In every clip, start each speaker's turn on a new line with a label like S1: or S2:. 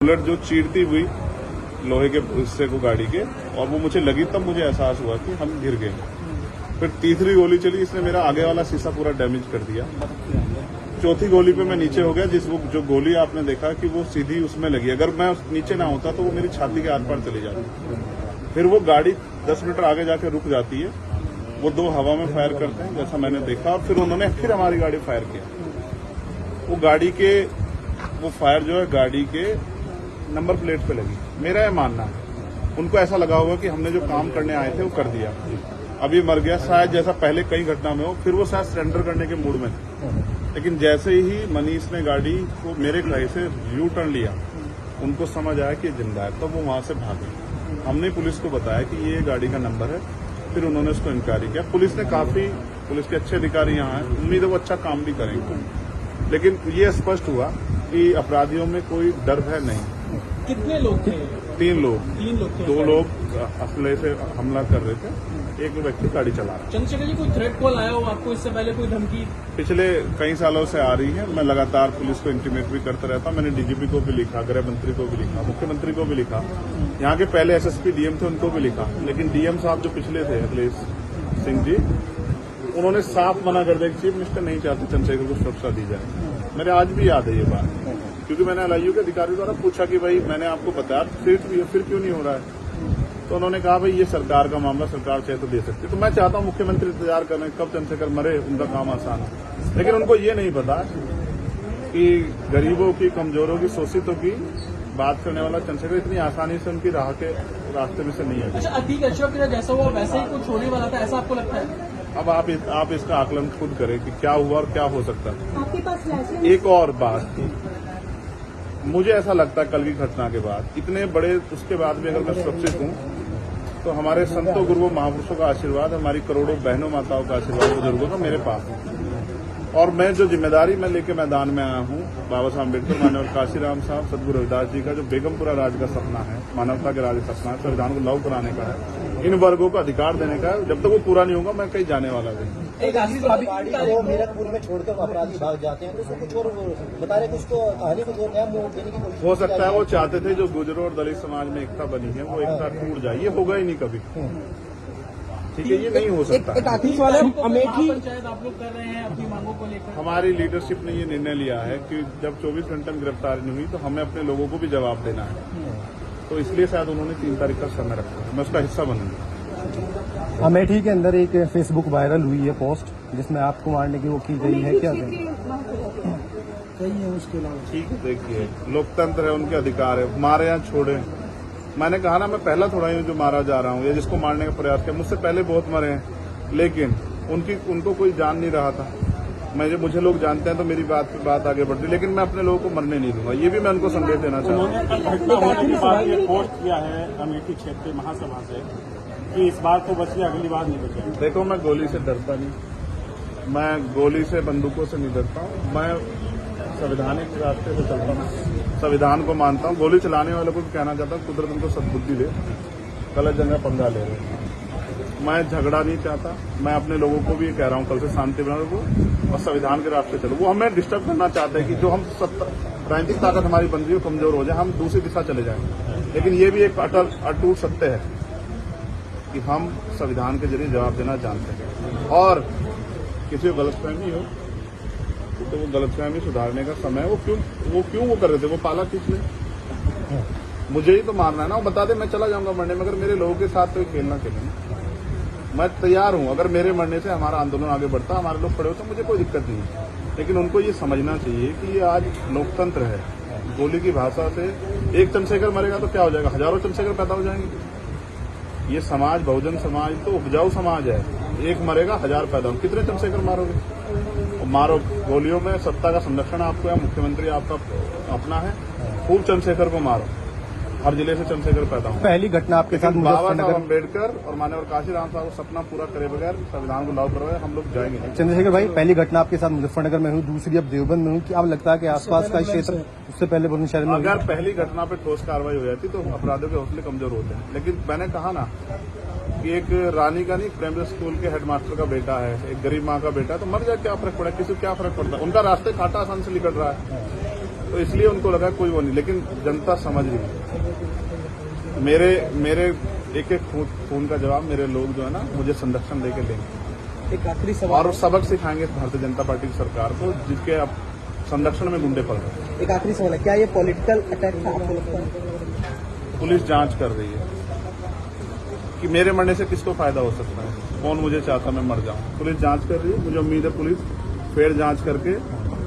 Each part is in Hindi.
S1: बुलेट जो चीरती हुई लोहे के हिस्से को गाड़ी के, और वो मुझे लगी तब मुझे एहसास हुआ कि हम गिर गए। फिर तीसरी गोली चली, इसने मेरा आगे वाला शीशा पूरा डैमेज कर दिया। चौथी गोली पे मैं नीचे हो गया, जो गोली आपने देखा कि वो सीधी उसमें लगी। अगर मैं नीचे ना होता तो वो मेरी छाती के आर पार चली जाती। फिर वो गाड़ी 10 मीटर आगे जाके रुक जाती है। वो दो हवा में फायर करते हैं जैसा मैंने देखा, और फिर उन्होंने फिर हमारी गाड़ी फायर किया। वो गाड़ी के वो फायर जो है गाड़ी के नंबर प्लेट पे लगी। मेरा यह मानना है, उनको ऐसा लगा होगा कि हमने जो काम करने आए थे वो कर दिया, अब ये मर गया शायद, जैसा पहले कई घटना में हो। फिर वो शायद सरेंडर करने के मूड में थे, लेकिन जैसे ही मनीष ने गाड़ी को मेरे कहीं से यू टर्न लिया, उनको समझ आया कि जिंदा है, तो वो वहां से भागे। हमने पुलिस को बताया कि ये गाड़ी का नंबर है, फिर उन्होंने उसको इंक्वायरी किया। पुलिस के अच्छे अधिकारी यहाँ हैं, उम्मीद है वो अच्छा काम भी करेंगे। लेकिन ये स्पष्ट हुआ कि अपराधियों में कोई डर भय नहीं।
S2: कितने लोग थे?
S1: 3 लोग।
S2: 3 लोग थे।
S1: 2 लोग असले से हमला कर रहे थे, एक व्यक्ति गाड़ी चला रहा।
S2: चंद्रशेखर जी, कोई थ्रेट कॉल आया हो आपको इससे पहले, कोई धमकी?
S1: पिछले कई सालों से आ रही है। मैं लगातार पुलिस को इंटीमेट भी करता रहता। मैंने डीजीपी को भी लिखा, गृह मंत्री को भी लिखा, मुख्यमंत्री को भी लिखा, यहाँ के पहले एसएसपी डीएम थे उनको भी लिखा। लेकिन डीएम साहब जो पिछले थे अखिलेश सिंह जी, उन्होंने साफ मना कर दिया कि चीफ मिनिस्टर नहीं चाहते चंद्रशेखर को सुरक्षा दी जाए। मेरे आज भी याद है ये बात, क्योंकि मैंने एलआईयू के अधिकारियों द्वारा पूछा कि भाई मैंने आपको बताया फिर क्यों नहीं हो रहा है, तो उन्होंने कहा भाई ये सरकार का मामला, सरकार चाहे तो दे सकती। तो मैं चाहता हूं मुख्यमंत्री इंतजार कर रहे हैं कब चंद्रशेखर मरे, उनका काम आसान है। लेकिन उनको ये नहीं पता कि गरीबों की, कमजोरों की, शोषितों की बात करने वाला चंद्रशेखर इतनी आसानी से उनकी रास्ते में से नहीं है।
S2: अच्छा, अतीक अशोक का जैसा हुआ वैसे ही कुछ होने वाला था, ऐसा आपको लगता है?
S1: अब आप इसका आकलन खुद करें कि क्या हुआ और क्या हो सकता है।
S3: आपके पास
S1: एक और बात, मुझे ऐसा लगता है कल की घटना के बाद, इतने बड़े उसके बाद भी अगर मैं सुरक्षित हूँ तो हमारे संतों गुरुओं महापुरुषों का आशीर्वाद, हमारी करोड़ों बहनों माताओं का आशीर्वाद, बुजुर्गों का मेरे पास है। और मैं जो जिम्मेदारी मैं लेके मैदान में आया हूँ, बाबा साहब अम्बेडकर, मानव काशीराम साहब, सदगुरु रविदास जी का जो बेगमपुरा राज का सपना है, मानवता के राज का सपना है, संविधान को लागू कराने का है, इन वर्गों को अधिकार देने का है, जब तक वो पूरा नहीं होगा मैं कहीं जाने वाला नहीं।
S4: वो मीरकपुर में छोड़कर अपराधी भाग जाते हैं, तो उसको कुछ और बता रहे, कुछ तो कहानी को नया मोड़ देने की कोशिश
S1: हो सकता है वो चाहते थे जो गुजरों और दलित समाज में एकता बनी है वो एकता टूट जाए, ये होगा ही नहीं कभी। ठीक है, ये नहीं हो सकता।
S2: एक आतिश वाले अमेठी पंचायत आप लोग कर रहे हैं अपनी मांगों को लेकर।
S1: हमारी लीडरशिप ने ये निर्णय लिया है कि जब 24 घंटे में गिरफ्तारी नहीं हुई तो हमें अपने लोगों को भी जवाब देना है, तो इसलिए शायद उन्होंने 3 तारीख का समय रखा है। मैं उसका हिस्सा बनूंगा।
S5: अमेठी के अंदर एक फेसबुक वायरल हुई है पोस्ट जिसमें आपको मारने की वो की गई है, क्या कहीं है उसके अलावा?
S1: ठीक है, देखिए लोकतंत्र है, उनके अधिकार है, मारे या छोड़े। मैंने कहा ना, मैं पहला थोड़ा ही जो मारा जा रहा हूँ या जिसको मारने का प्रयास किया, मुझसे पहले बहुत मरे हैं, लेकिन उनको कोई जान नहीं रहा था। मुझे लोग जानते हैं तो मेरी बात आगे बढ़ती, लेकिन मैं अपने लोगों को मरने नहीं दूंगा। ये भी मैं उनको संदेश देना चाहता हूँ।
S6: पोस्ट किया है अमेठी क्षेत्रीय महासभा से कि इस बार तो बचिए, अगली बार नहीं बचे।
S1: देखो, मैं गोली से डरता नहीं, मैं गोली से, बंदूकों से नहीं डरता हूँ। मैं संवैधानिक रास्ते से चलता हूँ, संविधान को मानता हूँ। गोली चलाने वालों को भी कहना चाहता हूँ कुदरत उनको सद्बुद्धि दे, गलत जगह पंगा ले रहे हैं। मैं झगड़ा नहीं चाहता, मैं अपने लोगों को भी कह रहा हूँ कल से शांति बना रखो और संविधान के रास्ते चलो। वो हमें डिस्टर्ब करना चाहते हैं कि जो हम राजनीतिक ताकत हमारी बन रही है कमजोर हो जाए, हम दूसरी दिशा चले जाएं। लेकिन ये भी एक अटूट सत्य है कि हम संविधान के जरिए जवाब देना जानते हैं, और किसी को गलतफहमी हो तो वो गलतफहमी सुधारने का समय, वो क्यों वो कर रहे थे, वो पाला खींच ले। मुझे ही तो मारना है ना, वो बता दे मैं चला जाऊंगा मरने, मगर मेरे लोगों के साथ तो खेलना खेलना। मैं तैयार हूं, अगर मेरे मरने से हमारा आंदोलन आगे बढ़ता, हमारे लोग खड़े होते, मुझे कोई दिक्कत नहीं है। लेकिन उनको ये समझना चाहिए कि ये आज लोकतंत्र है। गोली की भाषा से एक चंद्रशेखर मरेगा तो क्या हो जाएगा, हजारों चंद्रशेखर पैदा हो जाएंगे। ये समाज, बहुजन समाज तो उपजाऊ समाज है, एक मरेगा 1000 पैदा हो, कितने चंद्रशेखर मारोगे? मारो, गोलियों में सत्ता का संरक्षण आपको है, मुख्यमंत्री आपका अपना है, खूब चंद्रशेखर को मारो, हर जिले से चंद्रशेखर पैदा हो।
S5: पहली घटना आपके साथ
S1: बाबा साहब अम्बेडकर और मानव काशीराम साहब को सपना पूरा करे बगैर संविधान को लागू करवाए हम लोग जाएंगे नहीं।
S5: चंद्रशेखर भाई, पहली घटना आपके साथ मुजफ्फरनगर में हुई, दूसरी अब देवबंद में हुई, क्या लगता है कि आसपास का क्षेत्र उससे पहले बुलंदशहर में?
S1: अगर पहली घटना पे ठोस कार्रवाई हो जाती तो अपराधियों के हौसले कमजोर होते हैं। लेकिन मैंने कहा ना कि एक रानी का नहीं, प्राइमरी स्कूल के हेडमास्टर का बेटा है, एक गरीब माँ का बेटा है, तो मर जाए क्या फर्क पड़ा, किसी को क्या फर्क पड़ता है? उनका रास्ते काटा आसान से निकल रहा है। तो इसलिए उनको लगा कोई वो नहीं, लेकिन जनता समझ रही है। मेरे एक एक खून का जवाब मेरे लोग जो है ना मुझे संरक्षण देके देंगे
S4: एक आखिरी सवाल
S1: और सबक सिखाएंगे भारतीय जनता पार्टी की सरकार को, जिसके अब संरक्षण में गुंडे पड़ रहे हैं।
S4: एक आखिरी सवाल है, क्या ये पॉलिटिकल अटैक था आपको लगता है?
S1: पुलिस जांच कर रही है कि मेरे मरने से किसको फायदा हो सकता है, कौन मुझे चाहता मैं मर जाऊं। पुलिस जांच कर रही है, मुझे उम्मीद है पुलिस फेयर जांच करके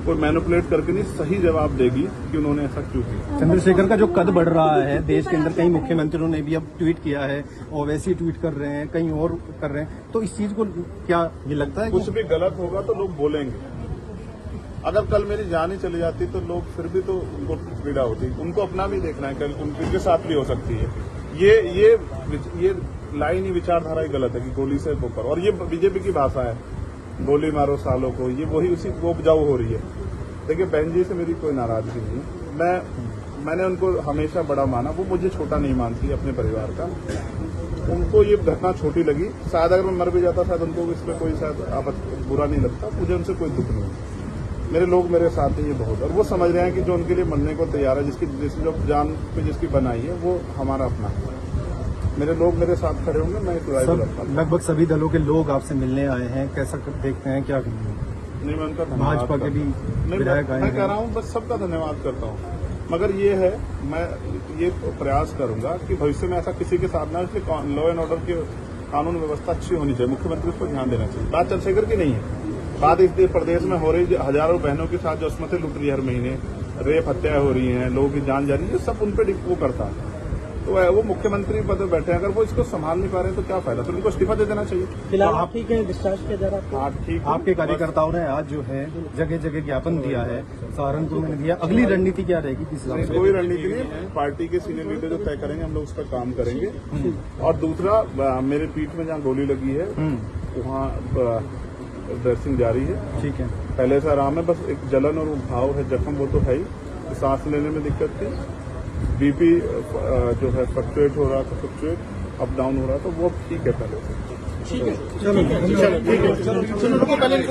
S1: कोई मैनिपुलेट करके नहीं सही जवाब देगी कि उन्होंने ऐसा क्यों किया।
S5: चंद्रशेखर का जो कद बढ़ रहा है देश के अंदर, कई मुख्यमंत्रियों ने भी अब ट्वीट किया है, ओवैसी ट्वीट कर रहे हैं, कई और कर रहे हैं, तो इस चीज को क्या ये लगता है
S1: कुछ भी गलत होगा तो लोग बोलेंगे। अगर कल मेरी जान ही चली जाती तो लोग फिर भी तो उनको पीड़ा होती, उनको अपना भी देखना है, कल उनके साथ भी हो सकती है। ये लाइन ही विचारधारा ही गलत है कि गोली से वो करो, और ये बीजेपी की भाषा है, गोली मारो सालों को, ये वही उसी को उपजाऊ हो रही है। देखिए बहन जी से मेरी कोई नाराजगी नहीं है, मैंने उनको हमेशा बड़ा माना, वो मुझे छोटा नहीं मानती अपने परिवार का। उनको ये घटना छोटी लगी, शायद अगर मैं मर भी जाता शायद उनको इसमें कोई शायद बुरा नहीं लगता, मुझे उनसे कोई दुख नहीं। मेरे लोग मेरे साथ हैं ये बहुत, और वो समझ रहे हैं कि जो उनके लिए मरने को तैयार है, जो जान पे जिसकी बनाई है वो हमारा अपना है। मेरे लोग मेरे साथ खड़े होंगे, मैं इस
S5: लगभग सभी दलों के लोग आपसे मिलने आए हैं, कैसा देखते हैं, क्या
S1: नहीं मैं उनका धन्यवाद
S5: भाजपा के भी विधायक आए
S1: मैं
S5: हैं।
S1: कह रहा हूँ बस सबका धन्यवाद करता हूँ, मगर ये है मैं ये प्रयास करूंगा कि भविष्य में ऐसा किसी के साथ ना, इसलिए लॉ एंड ऑर्डर की कानून व्यवस्था अच्छी होनी चाहिए, मुख्यमंत्री उस पर ध्यान देना चाहिए। बात चंद्रशेखर की नहीं है, बात इस प्रदेश में हो रही हजारों बहनों के साथ जो अस्मतें लुट रही है, हर महीने रेप हत्याएं हो रही हैं, लोगों की जान जा रही है, सब उन पर वो करता है। तो वो मुख्यमंत्री पद पर बैठे हैं, अगर वो इसको संभाल नहीं पा रहे हैं तो क्या फायदा, तो उनको इस्तीफा दे देना चाहिए।
S4: फिलहाल आप ठीक है, डिस्चार्ज किया जा रहा है?
S1: हाँ ठीक है।
S5: आपके कार्यकर्ताओं ने आज जो है जगह जगह ज्ञापन दिया है, सहारनपुर में दिया, अगली रणनीति क्या रहेगी किस हिसाब से?
S1: कोई रणनीति नहीं, पार्टी के सीनियर लीडर जो तय करेंगे हम लोग उस पर काम करेंगे। और दूसरा मेरे पीठ में जहाँ गोली लगी है वहाँ ड्रेसिंग जारी है, ठीक है, पहले से आराम है, बस एक जलन और घाव है, जख्म वो तो है ही, सांस लेने में दिक्कत थी, बीपी जो है फ्लक्चुएट हो रहा था, फ्लक्चुएट अप डाउन हो रहा था, वो ठीक है पहले से।
S4: ठीक है, चलो ठीक है।